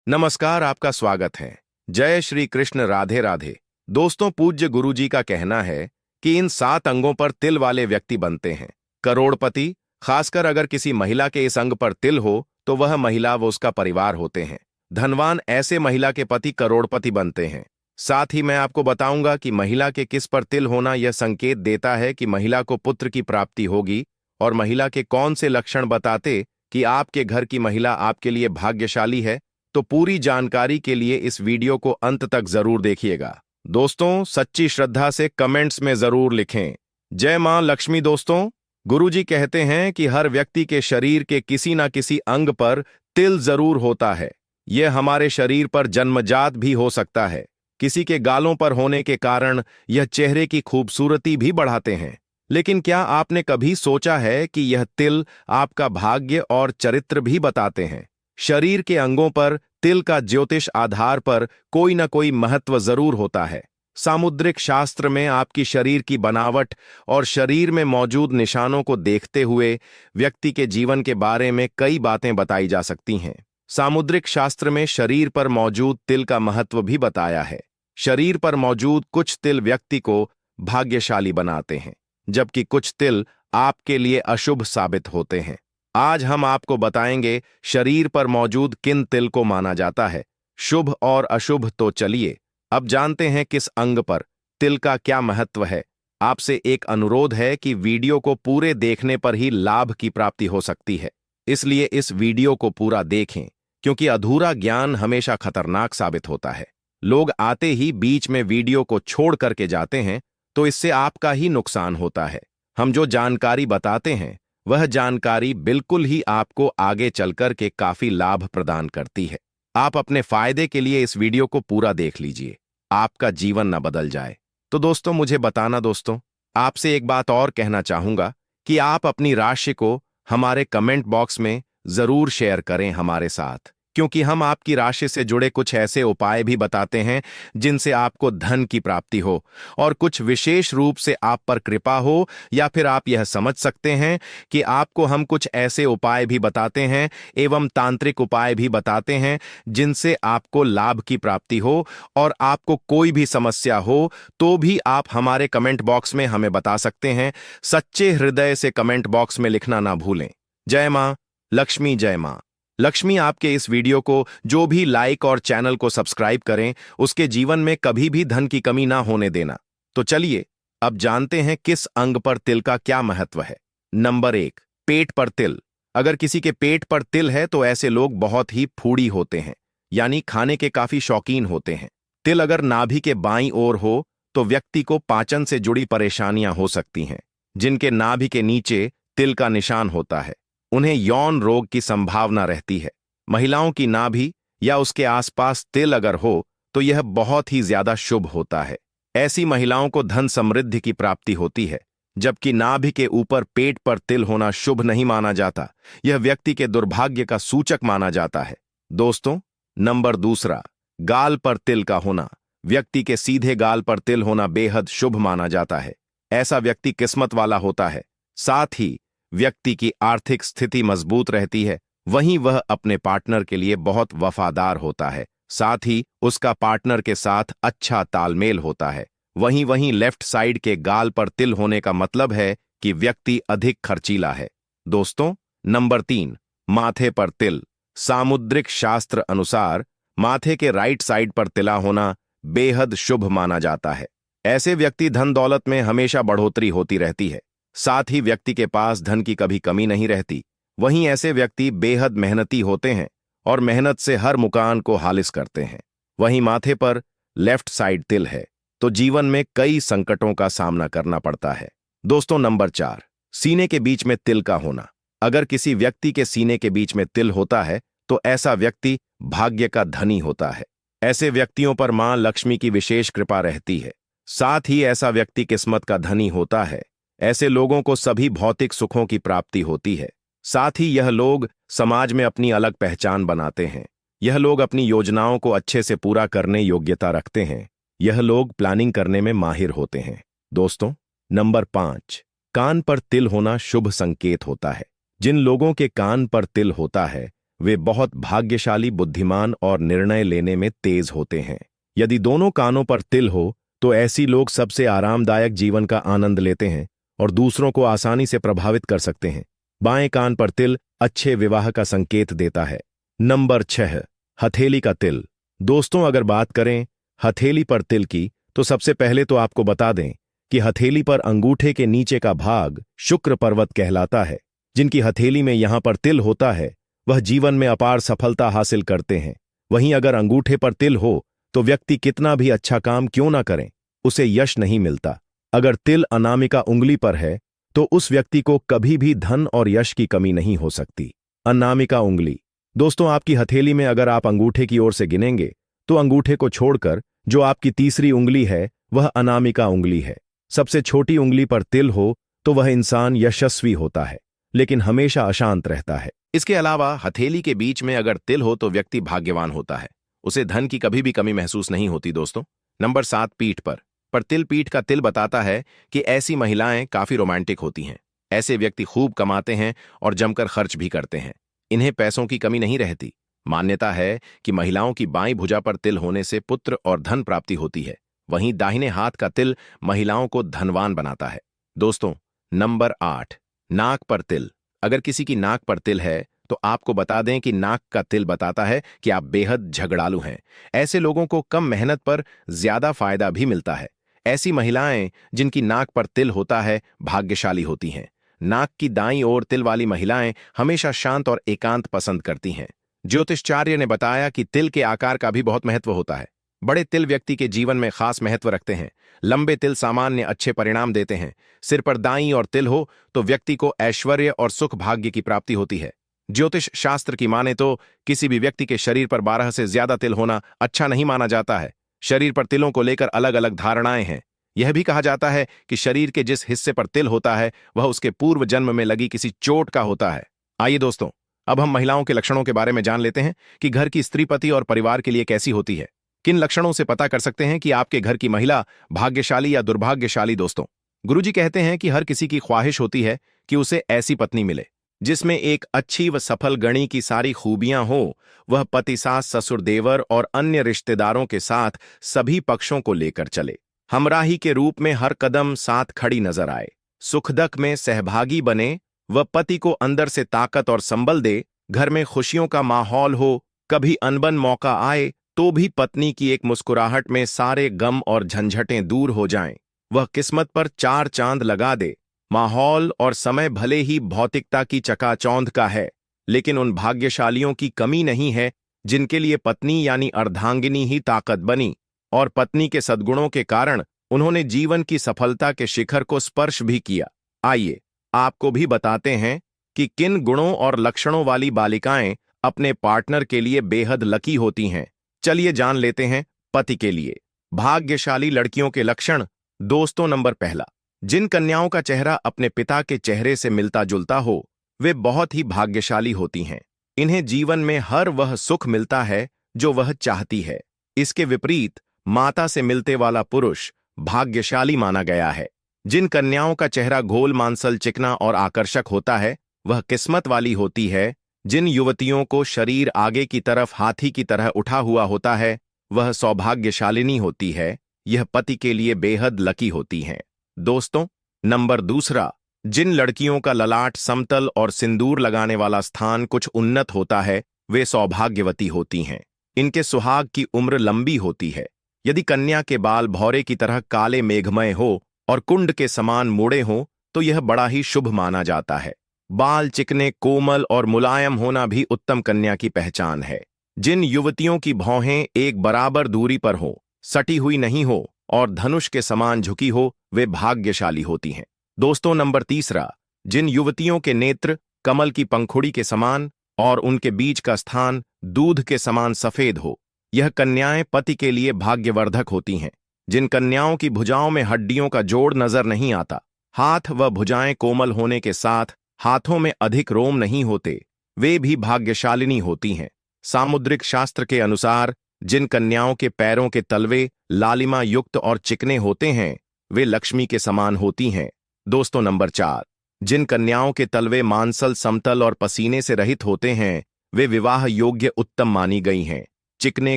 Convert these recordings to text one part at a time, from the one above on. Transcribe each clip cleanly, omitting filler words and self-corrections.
नमस्कार, आपका स्वागत है। जय श्री कृष्ण, राधे राधे। दोस्तों, पूज्य गुरुजी का कहना है कि इन 7 अंगों पर तिल वाले व्यक्ति बनते हैं करोड़पति। खासकर अगर किसी महिला के इस अंग पर तिल हो तो वह महिला व उसका परिवार होते हैं धनवान। ऐसे महिला के पति करोड़पति बनते हैं। साथ ही मैं आपको बताऊंगा कि महिला के किस पर तिल होना यह संकेत देता है कि महिला को पुत्र की प्राप्ति होगी, और महिला के कौन से लक्षण बताते कि आपके घर की महिला आपके लिए भाग्यशाली है। तो पूरी जानकारी के लिए इस वीडियो को अंत तक जरूर देखिएगा। दोस्तों, सच्ची श्रद्धा से कमेंट्स में जरूर लिखें जय मां लक्ष्मी। दोस्तों, गुरुजी कहते हैं कि हर व्यक्ति के शरीर के किसी न किसी अंग पर तिल जरूर होता है। यह हमारे शरीर पर जन्मजात भी हो सकता है। किसी के गालों पर होने के कारण यह चेहरे की खूबसूरती भी बढ़ाते हैं। लेकिन क्या आपने कभी सोचा है कि यह तिल आपका भाग्य और चरित्र भी बताते हैं? शरीर के अंगों पर तिल का ज्योतिष आधार पर कोई न कोई महत्व जरूर होता है। सामुद्रिक शास्त्र में आपकी शरीर की बनावट और शरीर में मौजूद निशानों को देखते हुए व्यक्ति के जीवन के बारे में कई बातें बताई जा सकती हैं। सामुद्रिक शास्त्र में शरीर पर मौजूद तिल का महत्व भी बताया है। शरीर पर मौजूद कुछ तिल व्यक्ति को भाग्यशाली बनाते हैं, जबकि कुछ तिल आपके लिए अशुभ साबित होते हैं। आज हम आपको बताएंगे शरीर पर मौजूद किन तिल को माना जाता है शुभ और अशुभ। तो चलिए अब जानते हैं किस अंग पर तिल का क्या महत्व है। आपसे एक अनुरोध है कि वीडियो को पूरे देखने पर ही लाभ की प्राप्ति हो सकती है, इसलिए इस वीडियो को पूरा देखें, क्योंकि अधूरा ज्ञान हमेशा खतरनाक साबित होता है। लोग आते ही बीच में वीडियो को छोड़ करके जाते हैं, तो इससे आपका ही नुकसान होता है। हम जो जानकारी बताते हैं वह जानकारी बिल्कुल ही आपको आगे चलकर के काफी लाभ प्रदान करती है। आप अपने फायदे के लिए इस वीडियो को पूरा देख लीजिए, आपका जीवन न बदल जाए। तो दोस्तों, मुझे बताना दोस्तों, आपसे एक बात और कहना चाहूंगा कि आप अपनी राशि को हमारे कमेंट बॉक्स में जरूर शेयर करें हमारे साथ, क्योंकि हम आपकी राशि से जुड़े कुछ ऐसे उपाय भी बताते हैं जिनसे आपको धन की प्राप्ति हो, और कुछ विशेष रूप से आप पर कृपा हो, या फिर आप यह समझ सकते हैं कि आपको हम कुछ ऐसे उपाय भी बताते हैं एवं तांत्रिक उपाय भी बताते हैं जिनसे आपको लाभ की प्राप्ति हो, और आपको कोई भी समस्या हो तो भी आप हमारे कमेंट बॉक्स में हमें बता सकते हैं। सच्चे हृदय से कमेंट बॉक्स में लिखना ना भूलें। जय मां लक्ष्मी, जय मां लक्ष्मी। आपके इस वीडियो को जो भी लाइक और चैनल को सब्सक्राइब करें, उसके जीवन में कभी भी धन की कमी ना होने देना। तो चलिए अब जानते हैं किस अंग पर तिल का क्या महत्व है। नंबर 1, पेट पर तिल। अगर किसी के पेट पर तिल है तो ऐसे लोग बहुत ही फूडी होते हैं, यानी खाने के काफी शौकीन होते हैं। तिल अगर नाभि के बाईं ओर हो तो व्यक्ति को पाचन से जुड़ी परेशानियां हो सकती हैं। जिनके नाभि के नीचे तिल का निशान होता है, उन्हें यौन रोग की संभावना रहती है। महिलाओं की नाभि या उसके आसपास तिल अगर हो तो यह बहुत ही ज्यादा शुभ होता है। ऐसी महिलाओं को धन समृद्धि की प्राप्ति होती है, जबकि नाभि के ऊपर पेट पर तिल होना शुभ नहीं माना जाता। यह व्यक्ति के दुर्भाग्य का सूचक माना जाता है। दोस्तों, नंबर 2, गाल पर तिल का होना। व्यक्ति के सीधे गाल पर तिल होना बेहद शुभ माना जाता है। ऐसा व्यक्ति किस्मत वाला होता है। साथ ही व्यक्ति की आर्थिक स्थिति मजबूत रहती है। वहीं वह अपने पार्टनर के लिए बहुत वफादार होता है। साथ ही उसका पार्टनर के साथ अच्छा तालमेल होता है। वहीं लेफ्ट साइड के गाल पर तिल होने का मतलब है कि व्यक्ति अधिक खर्चीला है। दोस्तों, नंबर 3, माथे पर तिल। सामुद्रिक शास्त्र अनुसार माथे के राइट साइड पर तिला होना बेहद शुभ माना जाता है। ऐसे व्यक्ति धन दौलत में हमेशा बढ़ोतरी होती रहती है। साथ ही व्यक्ति के पास धन की कभी कमी नहीं रहती। वहीं ऐसे व्यक्ति बेहद मेहनती होते हैं और मेहनत से हर मुकाम को हासिल करते हैं। वहीं माथे पर लेफ्ट साइड तिल है तो जीवन में कई संकटों का सामना करना पड़ता है। दोस्तों, नंबर 4, सीने के बीच में तिल का होना। अगर किसी व्यक्ति के सीने के बीच में तिल होता है तो ऐसा व्यक्ति भाग्य का धनी होता है। ऐसे व्यक्तियों पर मां लक्ष्मी की विशेष कृपा रहती है। साथ ही ऐसा व्यक्ति किस्मत का धनी होता है। ऐसे लोगों को सभी भौतिक सुखों की प्राप्ति होती है। साथ ही यह लोग समाज में अपनी अलग पहचान बनाते हैं। यह लोग अपनी योजनाओं को अच्छे से पूरा करने योग्यता रखते हैं। यह लोग प्लानिंग करने में माहिर होते हैं। दोस्तों, नंबर 5, कान पर तिल होना शुभ संकेत होता है। जिन लोगों के कान पर तिल होता है वे बहुत भाग्यशाली, बुद्धिमान और निर्णय लेने में तेज होते हैं। यदि दोनों कानों पर तिल हो तो ऐसी लोग सबसे आरामदायक जीवन का आनंद लेते हैं और दूसरों को आसानी से प्रभावित कर सकते हैं। बाएं कान पर तिल अच्छे विवाह का संकेत देता है। नंबर 6, हथेली का तिल। दोस्तों, अगर बात करें हथेली पर तिल की तो सबसे पहले तो आपको बता दें कि हथेली पर अंगूठे के नीचे का भाग शुक्र पर्वत कहलाता है। जिनकी हथेली में यहां पर तिल होता है वह जीवन में अपार सफलता हासिल करते हैं। वहीं अगर अंगूठे पर तिल हो तो व्यक्ति कितना भी अच्छा काम क्यों ना करें, उसे यश नहीं मिलता। अगर तिल अनामिका उंगली पर है तो उस व्यक्ति को कभी भी धन और यश की कमी नहीं हो सकती। अनामिका उंगली। दोस्तों, आपकी हथेली में अगर आप अंगूठे की ओर से गिनेंगे तो अंगूठे को छोड़कर जो आपकी तीसरी उंगली है वह अनामिका उंगली है। सबसे छोटी उंगली पर तिल हो तो वह इंसान यशस्वी होता है, लेकिन हमेशा अशांत रहता है। इसके अलावा हथेली के बीच में अगर तिल हो तो व्यक्ति भाग्यवान होता है, उसे धन की कभी भी कमी महसूस नहीं होती। दोस्तों, नंबर 7, पीठ पर तिल। पीठ का तिल बताता है कि ऐसी महिलाएं काफी रोमांटिक होती हैं। ऐसे व्यक्ति खूब कमाते हैं और जमकर खर्च भी करते हैं। इन्हें पैसों की कमी नहीं रहती। मान्यता है कि महिलाओं की बाईं भुजा पर तिल होने से पुत्र और धन प्राप्ति होती है। वहीं दाहिने हाथ का तिल महिलाओं को धनवान बनाता है। दोस्तों, नंबर 8, नाक पर तिल। अगर किसी की नाक पर तिल है तो आपको बता दें कि नाक का तिल बताता है कि आप बेहद झगड़ालू हैं। ऐसे लोगों को कम मेहनत पर ज्यादा फायदा भी मिलता है। ऐसी महिलाएं जिनकी नाक पर तिल होता है भाग्यशाली होती हैं। नाक की दाईं ओर तिल वाली महिलाएं हमेशा शांत और एकांत पसंद करती हैं। ज्योतिषाचार्य ने बताया कि तिल के आकार का भी बहुत महत्व होता है। बड़े तिल व्यक्ति के जीवन में खास महत्व रखते हैं। लंबे तिल सामान्य अच्छे परिणाम देते हैं। सिर पर दाईं ओर तिल हो तो व्यक्ति को ऐश्वर्य और सुख भाग्य की प्राप्ति होती है। ज्योतिष शास्त्र की माने तो किसी भी व्यक्ति के शरीर पर 12 से ज्यादा तिल होना अच्छा नहीं माना जाता है। शरीर पर तिलों को लेकर अलग अलग धारणाएं हैं। यह भी कहा जाता है कि शरीर के जिस हिस्से पर तिल होता है वह उसके पूर्व जन्म में लगी किसी चोट का होता है। आइए दोस्तों, अब हम महिलाओं के लक्षणों के बारे में जान लेते हैं कि घर की स्त्री पति और परिवार के लिए कैसी होती है। किन लक्षणों से पता कर सकते हैं कि आपके घर की महिला भाग्यशाली या दुर्भाग्यशाली। दोस्तों, गुरुजी कहते हैं कि हर किसी की ख्वाहिश होती है कि उसे ऐसी पत्नी मिले जिसमें एक अच्छी व सफल गणी की सारी खूबियां हो। वह पति, सास, ससुर, देवर और अन्य रिश्तेदारों के साथ सभी पक्षों को लेकर चले। हमराही के रूप में हर कदम साथ खड़ी नजर आए। सुख दुख में सहभागी बने। वह पति को अंदर से ताकत और संबल दे। घर में खुशियों का माहौल हो। कभी अनबन मौका आए तो भी पत्नी की एक मुस्कुराहट में सारे गम और झंझटें दूर हो जाएं। वह किस्मत पर 4 चांद लगा दे। माहौल और समय भले ही भौतिकता की चकाचौंध का है, लेकिन उन भाग्यशालियों की कमी नहीं है जिनके लिए पत्नी यानी अर्धांगिनी ही ताकत बनी और पत्नी के सद्गुणों के कारण उन्होंने जीवन की सफलता के शिखर को स्पर्श भी किया। आइए आपको भी बताते हैं कि किन गुणों और लक्षणों वाली बालिकाएं अपने पार्टनर के लिए बेहद लकी होती हैं। चलिए जान लेते हैं पति के लिए भाग्यशाली लड़कियों के लक्षण। दोस्तों, नंबर 1, जिन कन्याओं का चेहरा अपने पिता के चेहरे से मिलता जुलता हो वे बहुत ही भाग्यशाली होती हैं। इन्हें जीवन में हर वह सुख मिलता है जो वह चाहती है। इसके विपरीत माता से मिलते वाला पुरुष भाग्यशाली माना गया है। जिन कन्याओं का चेहरा गोल, मांसल, चिकना और आकर्षक होता है वह किस्मत वाली होती है। जिन युवतियों को शरीर आगे की तरफ हाथी की तरह उठा हुआ होता है वह सौभाग्यशालिनी होती है। यह पति के लिए बेहद लकी होती हैं। दोस्तों, नंबर 2, जिन लड़कियों का ललाट समतल और सिंदूर लगाने वाला स्थान कुछ उन्नत होता है वे सौभाग्यवती होती हैं। इनके सुहाग की उम्र लंबी होती है। यदि कन्या के बाल भौरे की तरह काले मेघमय हो और कुंड के समान मुड़े हों तो यह बड़ा ही शुभ माना जाता है। बाल चिकने, कोमल और मुलायम होना भी उत्तम कन्या की पहचान है। जिन युवतियों की भौहें एक बराबर दूरी पर हो, सटी हुई नहीं हो और धनुष के समान झुकी हो वे भाग्यशाली होती हैं। दोस्तों, नंबर 3, जिन युवतियों के नेत्र कमल की पंखुड़ी के समान और उनके बीच का स्थान दूध के समान सफेद हो, यह कन्याएं पति के लिए भाग्यवर्धक होती हैं। जिन कन्याओं की भुजाओं में हड्डियों का जोड़ नजर नहीं आता, हाथ व भुजाएं कोमल होने के साथ हाथों में अधिक रोम नहीं होते, वे भी भाग्यशालिनी होती हैं। सामुद्रिक शास्त्र के अनुसार जिन कन्याओं के पैरों के तलवे लालिमा युक्त और चिकने होते हैं वे लक्ष्मी के समान होती हैं। दोस्तों, नंबर 4, जिन कन्याओं के तलवे मांसल, समतल और पसीने से रहित होते हैं वे विवाह योग्य उत्तम मानी गई हैं। चिकने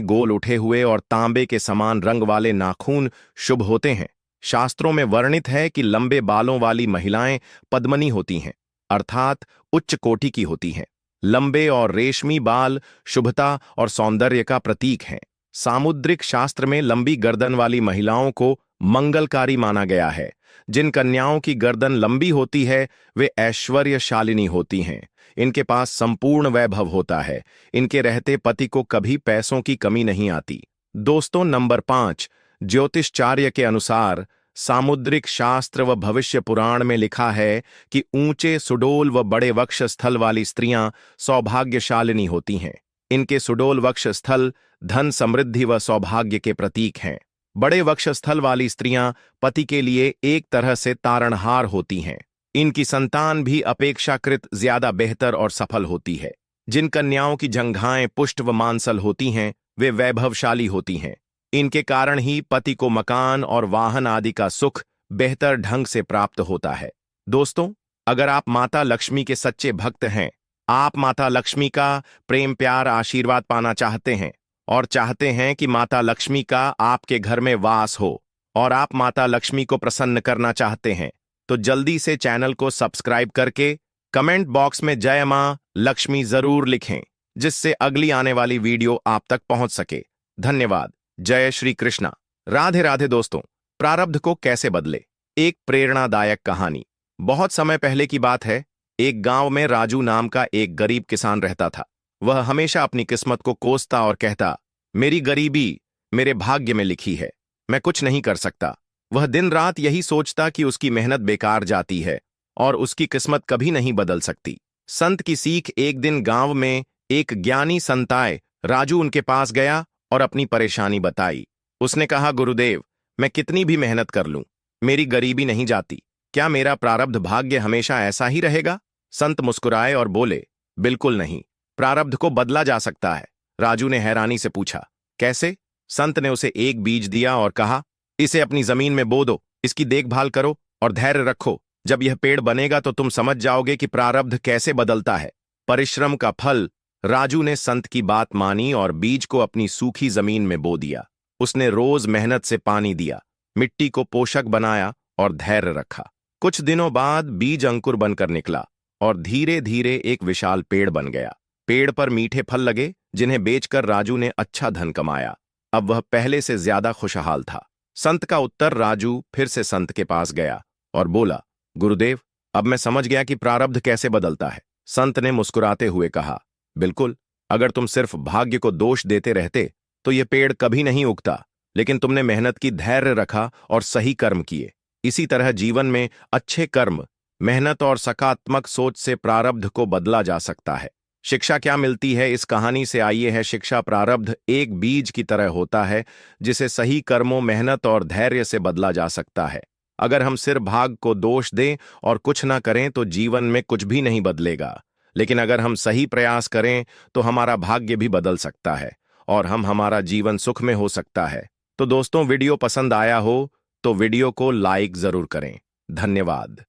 गोल उठे हुए और तांबे के समान रंग वाले नाखून शुभ होते हैं। शास्त्रों में वर्णित है कि लंबे बालों वाली महिलाएं पद्मनी होती हैं, अर्थात उच्च कोटि की होती हैं। लंबे और रेशमी बाल शुभता और सौंदर्य का प्रतीक हैं। सामुद्रिक शास्त्र में लंबी गर्दन वाली महिलाओं को मंगलकारी माना गया है। जिन कन्याओं की गर्दन लंबी होती है वे ऐश्वर्यशालिनी होती हैं। इनके पास संपूर्ण वैभव होता है। इनके रहते पति को कभी पैसों की कमी नहीं आती। दोस्तों, नंबर 5, ज्योतिषचार्य के अनुसार सामुद्रिक शास्त्र व भविष्य पुराण में लिखा है कि ऊंचे सुडोल व बड़े वक्ष स्थल वाली स्त्रियां सौभाग्यशालिनी होती हैं। इनके सुडोल वक्ष स्थल धन, समृद्धि व सौभाग्य के प्रतीक हैं। बड़े वक्षस्थल वाली स्त्रियां पति के लिए एक तरह से तारणहार होती हैं। इनकी संतान भी अपेक्षाकृत ज्यादा बेहतर और सफल होती है। जिन कन्याओं की जंघाएं पुष्ट व मांसल होती हैं वे वैभवशाली होती हैं। इनके कारण ही पति को मकान और वाहन आदि का सुख बेहतर ढंग से प्राप्त होता है। दोस्तों, अगर आप माता लक्ष्मी के सच्चे भक्त हैं, आप माता लक्ष्मी का प्रेम, प्यार, आशीर्वाद पाना चाहते हैं और चाहते हैं कि माता लक्ष्मी का आपके घर में वास हो और आप माता लक्ष्मी को प्रसन्न करना चाहते हैं, तो जल्दी से चैनल को सब्सक्राइब करके कमेंट बॉक्स में जय मां लक्ष्मी जरूर लिखें, जिससे अगली आने वाली वीडियो आप तक पहुंच सके। धन्यवाद। जय श्री कृष्णा। राधे राधे। दोस्तों, प्रारब्ध को कैसे बदले, एक प्रेरणादायक कहानी। बहुत समय पहले की बात है। एक गांव में राजू नाम का एक गरीब किसान रहता था। वह हमेशा अपनी किस्मत को कोसता और कहता, मेरी गरीबी मेरे भाग्य में लिखी है, मैं कुछ नहीं कर सकता। वह दिन रात यही सोचता कि उसकी मेहनत बेकार जाती है और उसकी किस्मत कभी नहीं बदल सकती। संत की सीख। एक दिन गांव में एक ज्ञानी संत आए। राजू उनके पास गया और अपनी परेशानी बताई। उसने कहा, गुरुदेव, मैं कितनी भी मेहनत कर लूं, मेरी गरीबी नहीं जाती। क्या मेरा प्रारब्ध भाग्य हमेशा ऐसा ही रहेगा? संत मुस्कुराए और बोले, बिल्कुल नहीं, प्रारब्ध को बदला जा सकता है। राजू ने हैरानी से पूछा, कैसे? संत ने उसे एक बीज दिया और कहा, इसे अपनी जमीन में बो दो, इसकी देखभाल करो और धैर्य रखो। जब यह पेड़ बनेगा तो तुम समझ जाओगे कि प्रारब्ध कैसे बदलता है। परिश्रम का फल। राजू ने संत की बात मानी और बीज को अपनी सूखी जमीन में बो दिया। उसने रोज मेहनत से पानी दिया, मिट्टी को पोषक बनाया और धैर्य रखा। कुछ दिनों बाद बीज अंकुर बनकर निकला और धीरे धीरे एक विशाल पेड़ बन गया। पेड़ पर मीठे फल लगे, जिन्हें बेचकर राजू ने अच्छा धन कमाया। अब वह पहले से ज्यादा खुशहाल था। संत का उत्तर। राजू फिर से संत के पास गया और बोला, गुरुदेव, अब मैं समझ गया कि प्रारब्ध कैसे बदलता है। संत ने मुस्कुराते हुए कहा, बिल्कुल, अगर तुम सिर्फ भाग्य को दोष देते रहते तो यह पेड़ कभी नहीं उगता, लेकिन तुमने मेहनत की, धैर्य रखा और सही कर्म किए। इसी तरह जीवन में अच्छे कर्म, मेहनत और सकारात्मक सोच से प्रारब्ध को बदला जा सकता है। शिक्षा क्या मिलती है इस कहानी से? आइए है शिक्षा। प्रारब्ध एक बीज की तरह होता है जिसे सही कर्मों, मेहनत और धैर्य से बदला जा सकता है। अगर हम सिर्फ भाग्य को दोष दें और कुछ ना करें तो जीवन में कुछ भी नहीं बदलेगा। लेकिन अगर हम सही प्रयास करें तो हमारा भाग्य भी बदल सकता है और हमारा जीवन सुख में हो सकता है। तो दोस्तों, वीडियो पसंद आया हो तो वीडियो को लाइक जरूर करें। धन्यवाद।